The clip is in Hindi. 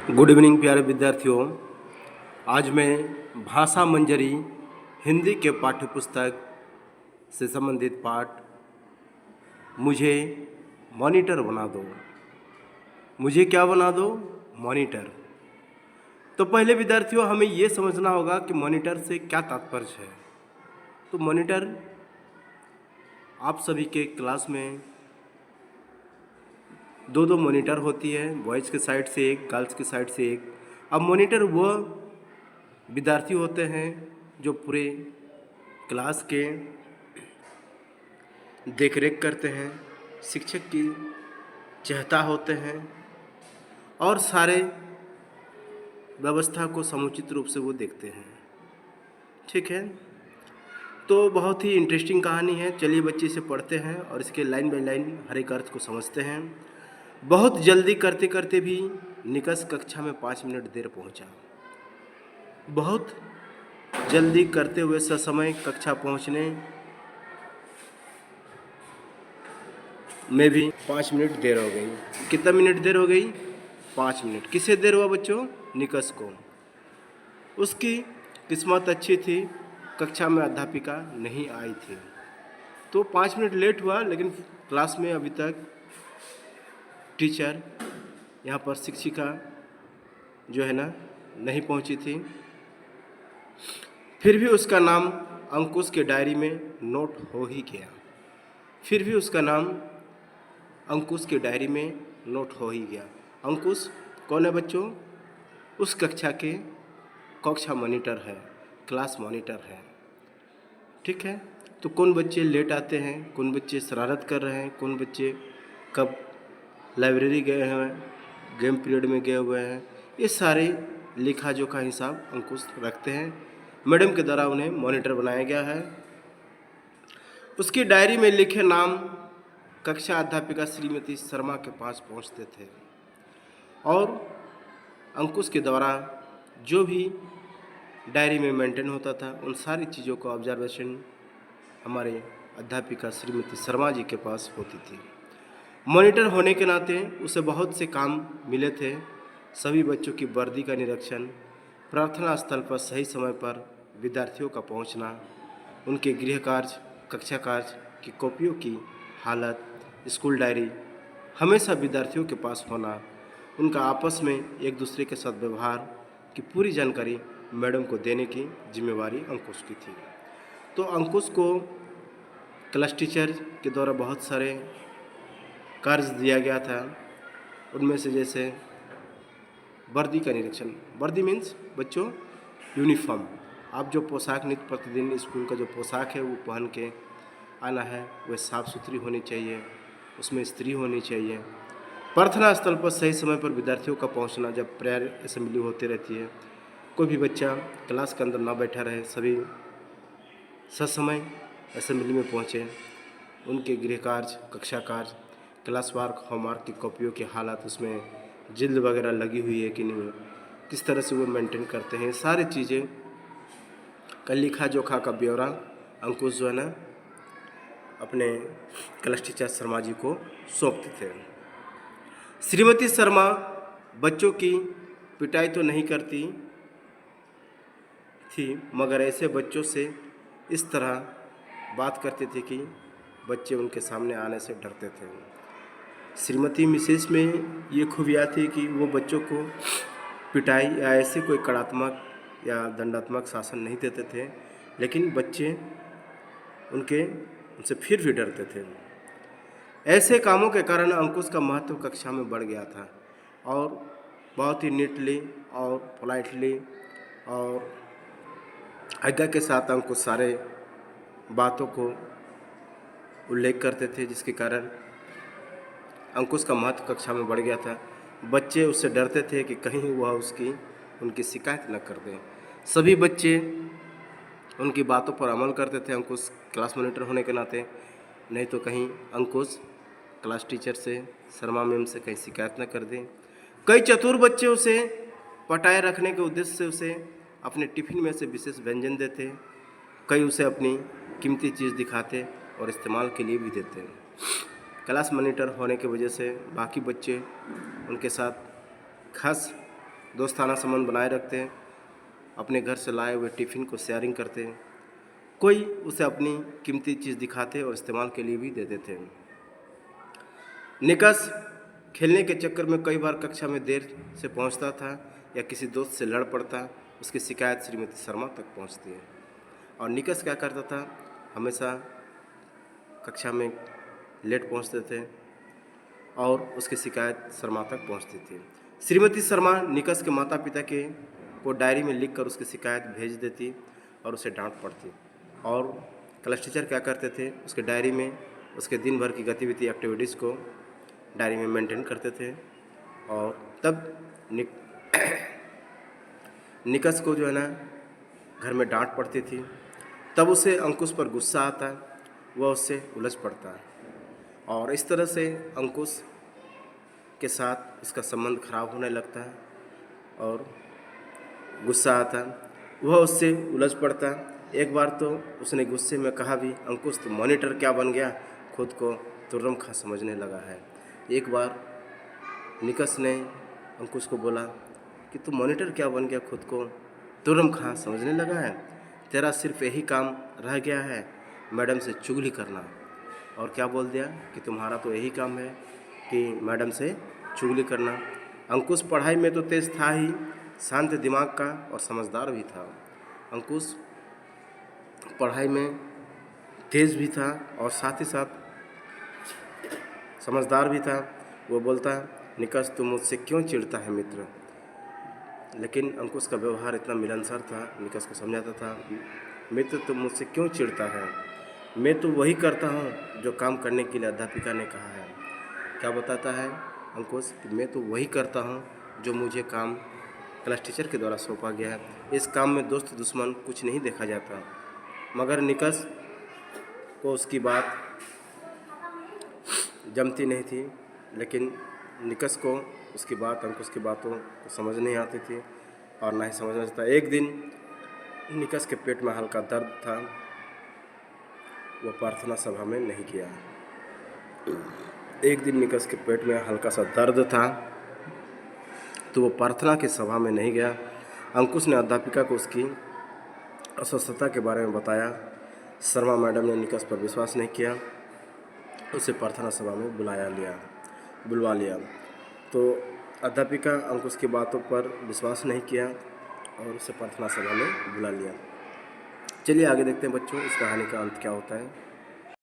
गुड इवनिंग प्यारे विद्यार्थियों। आज मैं भाषा मंजरी हिंदी के पाठ्य पुस्तक से संबंधित पाठ मुझे मॉनिटर बना दो। मुझे क्या बना दो? मॉनिटर। तो पहले विद्यार्थियों हमें ये समझना होगा कि मॉनिटर से क्या तात्पर्य है। तो मॉनिटर आप सभी के क्लास में दो मॉनिटर होती है, बॉयज़ के साइड से एक, गर्ल्स की साइड से एक। अब मॉनिटर वो विद्यार्थी होते हैं जो पूरे क्लास के देखरेख करते हैं, शिक्षक की चहेता होते हैं और सारे व्यवस्था को समुचित रूप से वो देखते हैं। ठीक है, तो बहुत ही इंटरेस्टिंग कहानी है। चलिए बच्चे इसे पढ़ते हैं और इसके लाइन बाय लाइन हर एक अर्थ को समझते हैं। बहुत जल्दी करते करते भी निकस कक्षा में 5 मिनट देर पहुंचा। बहुत जल्दी करते हुए ससमय कक्षा पहुंचने में भी 5 मिनट देर हो गई। कितना मिनट देर हो गई? 5 मिनट। किसे देर हुआ बच्चों? निकस को। उसकी किस्मत अच्छी थी, कक्षा में अध्यापिका नहीं आई थी, तो 5 मिनट लेट हुआ। लेकिन क्लास में अभी तक टीचर, यहाँ पर शिक्षिका जो है ना, नहीं पहुँची थी। फिर भी उसका नाम अंकुश के डायरी में नोट हो ही गया। फिर भी उसका नाम अंकुश के डायरी में नोट हो ही गया। अंकुश कौन है बच्चों? उस कक्षा के कक्षा मॉनिटर है, क्लास मॉनिटर है। ठीक है, तो कौन बच्चे लेट आते हैं, कौन बच्चे शरारत कर रहे हैं, कौन बच्चे कब लाइब्रेरी गए हैं, गेम पीरियड में गए हुए हैं, ये सारे लेखा जोखा हिसाब अंकुश रखते हैं। मैडम के द्वारा उन्हें मॉनिटर बनाया गया है। उसकी डायरी में लिखे नाम कक्षा अध्यापिका श्रीमती शर्मा के पास पहुंचते थे और अंकुश के द्वारा जो भी डायरी में मेंटेन होता था उन सारी चीज़ों को ऑब्जर्वेशन हमारे अध्यापिका श्रीमती शर्मा जी के पास होती थी। मॉनिटर होने के नाते उसे बहुत से काम मिले थे। सभी बच्चों की वर्दी का निरीक्षण, प्रार्थना स्थल पर सही समय पर विद्यार्थियों का पहुंचना, उनके गृह कार्य, कक्षा कार्य की कॉपियों की हालत, स्कूल डायरी हमेशा विद्यार्थियों के पास होना, उनका आपस में एक दूसरे के साथ व्यवहार की पूरी जानकारी मैडम को देने की जिम्मेवारी अंकुश की थी। तो अंकुश को क्लास टीचर के द्वारा बहुत सारे कार्य दिया गया था। उनमें से जैसे वर्दी का निरीक्षण। वर्दी मीन्स बच्चों यूनिफॉर्म। आप जो पोशाक नित्य प्रतिदिन स्कूल का जो पोशाक है वो पहन के आना है, वह साफ़ सुथरी होनी चाहिए, उसमें इस्त्री होनी चाहिए। प्रार्थना स्थल पर सही समय पर विद्यार्थियों का पहुंचना। जब प्रेयर असेंबली होती रहती है, कोई भी बच्चा क्लास के अंदर ना बैठा रहे, सभी ससमय असेंबली में पहुँचे। उनके गृह कार्य, कक्षा कार्य, क्लास वर्क, होमवर्क की कॉपियों की हालत, उसमें जिल्द वगैरह लगी हुई है कि नहीं, किस तरह से वो मेंटेन करते हैं, सारी चीज़ें का लिखा जोखा का ब्यौरा अंकुश जो है ना अपने क्लास टीचर शर्मा जी को सौंपते थे। श्रीमती शर्मा बच्चों की पिटाई तो नहीं करती थी, मगर ऐसे बच्चों से इस तरह बात करती थी कि बच्चे उनके सामने आने से डरते थे। श्रीमती मिसेस में ये खूबियाँ थी कि वो बच्चों को पिटाई या ऐसे कोई कड़ात्मक या दंडात्मक शासन नहीं देते थे, लेकिन बच्चे उनसे फिर भी डरते थे। ऐसे कामों के कारण अंकुश का महत्व कक्षा में बढ़ गया था और बहुत ही नीटली और पोलाइटली और आज्ञा के साथ अंकुश सारे बातों को उल्लेख करते थे, जिसके कारण अंकुश का महत्व कक्षा में बढ़ गया था। बच्चे उससे डरते थे कि कहीं वह उनकी शिकायत न कर दें। सभी बच्चे उनकी बातों पर अमल करते थे अंकुश क्लास मॉनिटर होने के नाते, नहीं तो कहीं अंकुश क्लास टीचर से, शर्मा मैम से कहीं शिकायत न कर दें। कई चतुर बच्चे उसे पटाए रखने के उद्देश्य से उसे अपने टिफिन में से विशेष व्यंजन देते, कई उसे अपनी कीमती चीज़ दिखाते और इस्तेमाल के लिए भी देते। क्लास मॉनिटर होने की वजह से बाकी बच्चे उनके साथ खास दोस्ताना संबंध बनाए रखते हैं, अपने घर से लाए हुए टिफ़िन को शेयरिंग करते हैं, कोई उसे अपनी कीमती चीज़ दिखाते और इस्तेमाल के लिए भी दे देते हैं। निकस खेलने के चक्कर में कई बार कक्षा में देर से पहुंचता था या किसी दोस्त से लड़ पड़ता। उसकी शिकायत श्रीमती शर्मा तक पहुंचती है। और निकस क्या करता था, हमेशा कक्षा में लेट पहुंचते थे और उसकी शिकायत शर्मा तक पहुंचती थी। श्रीमती शर्मा निकस के माता पिता के को डायरी में लिखकर उसकी शिकायत भेज देती और उसे डांट पड़ती। और क्लास टीचर क्या करते थे, उसके डायरी में उसके दिन भर की गतिविधि एक्टिविटीज़ को डायरी में मेंटेन करते थे। और तब निकस को जो है ना घर में डांट पड़ती थी। तब उसे अंकुश पर गुस्सा आता, वह उससे उलझ पड़ता है और इस तरह से अंकुश के साथ उसका संबंध खराब होने लगता है और गुस्सा आता, वह उससे उलझ पड़ता। एक बार तो उसने गुस्से में कहा भी, अंकुश तो मॉनिटर क्या बन गया, खुद को तुर्रम खां समझने लगा है। एक बार निकस ने अंकुश को बोला कि तू मॉनिटर क्या बन गया, खुद को तुर्रम खां समझने लगा है, तेरा सिर्फ यही काम रह गया है, मैडम से चुगली करना। और क्या बोल दिया कि तुम्हारा तो यही काम है कि मैडम से चुगली करना। अंकुश पढ़ाई में तो तेज़ था ही, शांत दिमाग का और समझदार भी था। अंकुश पढ़ाई में तेज़ भी था और साथ ही साथ समझदार भी था। वो बोलता, निकस तू मुझसे क्यों चिढ़ता है मित्र। लेकिन अंकुश का व्यवहार इतना मिलनसार था, निकस को समझाता था, मित्र तुम मुझसे क्यों चिढ़ता है, मैं तो वही करता हूँ जो काम करने के लिए अध्यापिका ने कहा है। क्या बताता है अंकुश कि मैं तो वही करता हूँ जो मुझे काम क्लास टीचर के द्वारा सौंपा गया है। इस काम में दोस्त दुश्मन कुछ नहीं देखा जाता। मगर निकस को उसकी बात जमती नहीं थी, लेकिन निकस को उसकी बात, अंकुश की बातों को समझ नहीं आती थी और ना ही समझना चाहता। एक दिन निकस के पेट में हल्का दर्द था, वो प्रार्थना सभा में नहीं गया। एक दिन निकस के पेट में हल्का सा दर्द था तो वो प्रार्थना की सभा में नहीं गया। अंकुश ने अध्यापिका को उसकी अस्वस्थता के बारे में बताया। शर्मा मैडम ने निकस पर विश्वास नहीं किया, उसे प्रार्थना सभा में बुलवा लिया। तो अध्यापिका अंकुश की बातों पर विश्वास नहीं किया और उसे प्रार्थना सभा में बुला लिया। चलिए आगे देखते हैं बच्चों, इस कहानी का अंत क्या होता है।